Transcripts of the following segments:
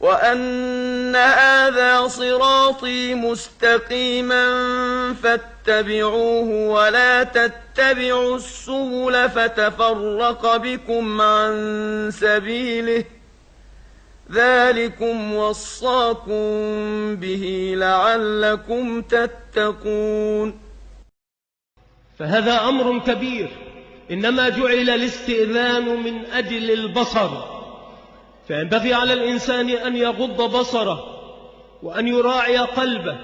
وأن هذا صراطي مستقيما فاتبعوه ولا تتبعوا السبل فتفرق بكم عن سبيله ذلكم وصاكم به لعلكم تتقون. فهذا أمر كبير، إنما جعل الاستئذان من أجل البصر، فينبغي على الإنسان أن يغض بصره وأن يراعي قلبه.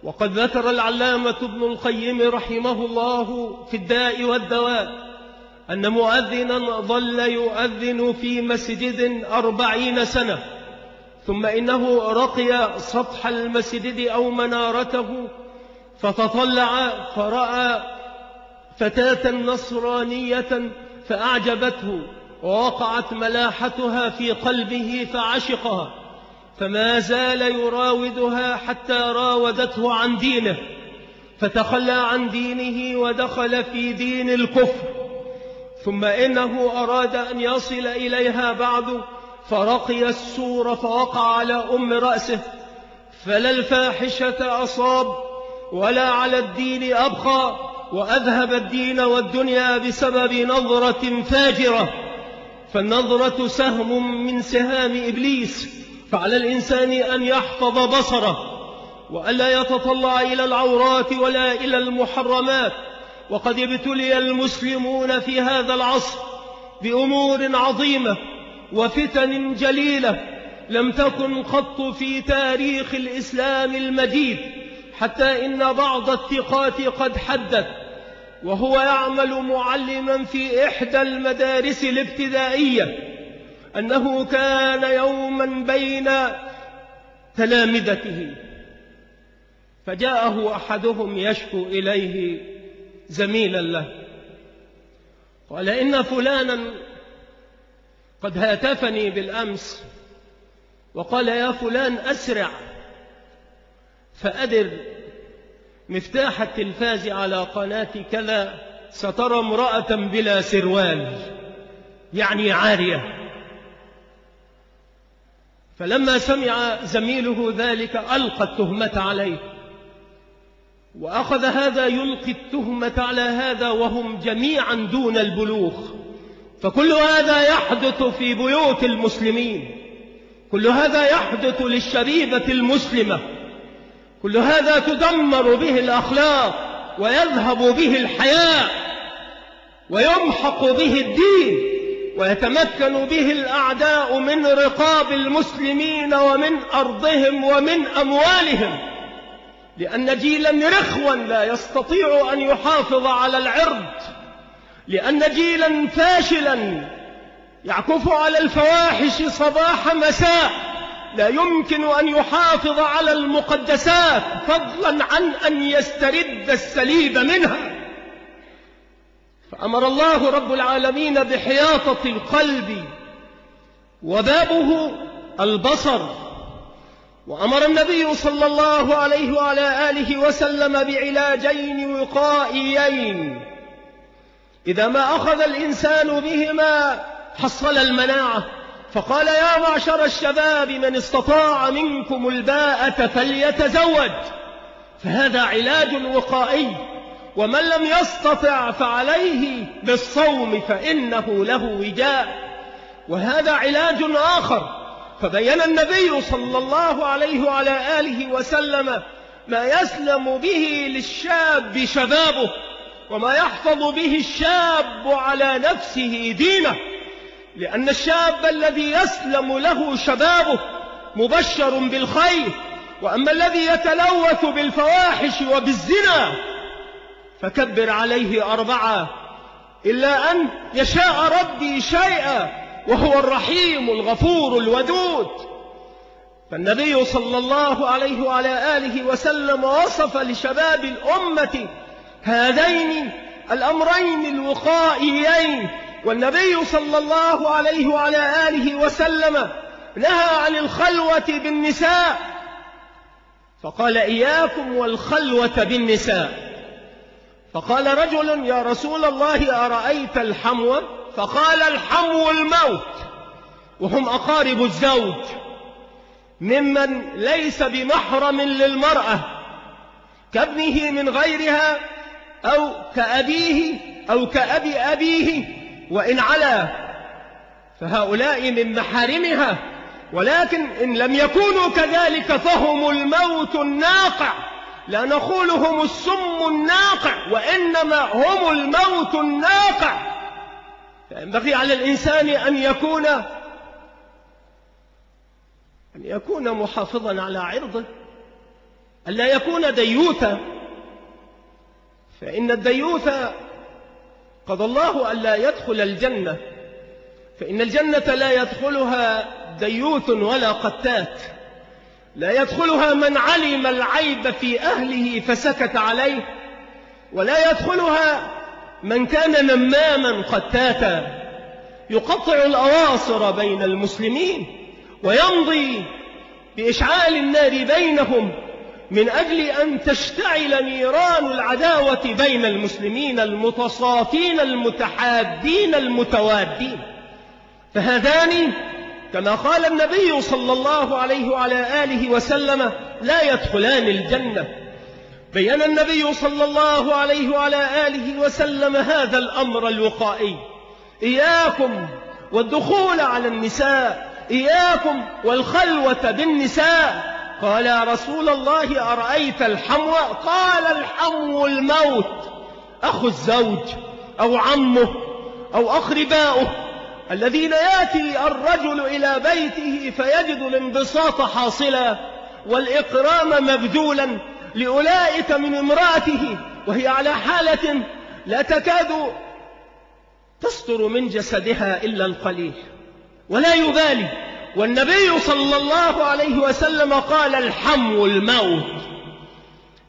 وقد ذكر العلامة ابن القيم رحمه الله في الداء والدواء أن مؤذنا ظل يؤذن في مسجد 40 سنة، ثم إنه رقي سطح المسجد أو منارته فتطلع فرأى فتاة نصرانية فأعجبته ووقعت ملاحتها في قلبه فعشقها، فما زال يراودها حتى راودته عن دينه، فتخلى عن دينه ودخل في دين الكفر. ثم إنه أراد أن يصل إليها بعد، فرقي السور فوقع على أم رأسه، فلا الفاحشة أصاب ولا على الدين أبقى، وأذهب الدين والدنيا بسبب نظرة فاجرة. فالنظرة سهم من سهام إبليس، فعلى الإنسان أن يحفظ بصره وألا يتطلع إلى العورات ولا إلى المحرمات. وقد ابتلي المسلمون في هذا العصر بأمور عظيمة وفتن جليلة لم تكن قط في تاريخ الإسلام المجيد، حتى إن بعض الثقات قد حدث وهو يعمل معلما في إحدى المدارس الابتدائية أنه كان يوما بين تلامذته فجاءه أحدهم يشكو إليه زميلا له، قال إن فلانا قد هاتفني بالأمس وقال يا فلان أسرع فأدر مفتاح التلفاز على قناة كذا سترى امرأة بلا سروال، يعني عارية. فلما سمع زميله ذلك ألقى التهمة عليه، وأخذ هذا يلقي التهمة على هذا وهم جميعا دون البلوغ. فكل هذا يحدث في بيوت المسلمين، كل هذا يحدث للشبيبة المسلمة، كل هذا تدمر به الأخلاق ويذهب به الحياء ويمحق به الدين، ويتمكن به الأعداء من رقاب المسلمين ومن أرضهم ومن أموالهم، لأن جيلا رخوا لا يستطيع أن يحافظ على العرض، لأن جيلا فاشلا يعكف على الفواحش صباح مساء لا يمكن أن يحافظ على المقدسات فضلا عن أن يسترد السليب منها. فأمر الله رب العالمين بحياطة القلب وبابه البصر، وأمر النبي صلى الله عليه وعلى آله وسلم بعلاجين وقائيين إذا ما أخذ الإنسان بهما حصل المناعة. فقال يا معشر الشباب من استطاع منكم الباءة فليتزوج، فهذا علاج وقائي. ومن لم يستطع فعليه بالصوم فإنه له وجاء، وهذا علاج آخر. فبين النبي صلى الله عليه وعلى آله وسلم ما يسلم به للشاب شبابه، وما يحفظ به الشاب على نفسه دينه، لأن الشاب الذي يسلم له شبابه مبشر بالخير، وأما الذي يتلوث بالفواحش وبالزنا فكبر عليه 4 إلا أن يشاء ربي شيئا وهو الرحيم الغفور الودود. فالنبي صلى الله عليه وعلى آله وسلم وصف لشباب الأمة هذين الأمرين الوقائيين. والنبي صلى الله عليه وعلى آله وسلم نهى عن الخلوة بالنساء، فقال إياكم والخلوة بالنساء. فقال رجل يا رسول الله أرأيت الحمو؟ فقال الحمو الموت، وهم أقارب الزوج. ممن ليس بمحرم للمرأة كابنه من غيرها أو كأبيه أو كأب أبيه وإن علا، فهؤلاء من محارمها. ولكن إن لم يكونوا كذلك فهم الموت الناقع، لا نقول هم السم الناقع، وإنما هم الموت الناقع. فينبغي على الإنسان أن يكون محافظا على عرضه، ألا يكون ديوثا، فإن الديوث قضى الله ألا يدخل الجنة، فإن الجنة لا يدخلها ديوث ولا قتات، لا يدخلها من علم العيب في أهله فسكت عليه، ولا يدخلها من كان نماما قتاتا يقطع الأواصر بين المسلمين ويمضي بإشعال النار بينهم من أجل أن تشتعل نيران العداوة بين المسلمين المتصافين المتحابين المتوادين. فهذان كما قال النبي صلى الله عليه وعلى آله وسلم لا يدخلان الجنة. بيّن النبي صلى الله عليه وعلى آله وسلم هذا الأمر الوقائي: إياكم والدخول على النساء، إياكم والخلوة بالنساء. قال يا رسول الله أرأيت الحمو؟ قال الحمو الموت، أخو الزوج أو عمه أو أقرباؤه الذين يأتي الرجل إلى بيته فيجد الانبساط حاصلا والإكرام مبذولا لأولئك من امرأته وهي على حالة لا تكاد تستر من جسدها إلا القليل ولا يبالي. والنبي صلى الله عليه وسلم قال الحمو الموت.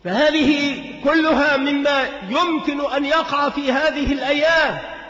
فهذه كلها مما يمكن أن يقع في هذه الأيام.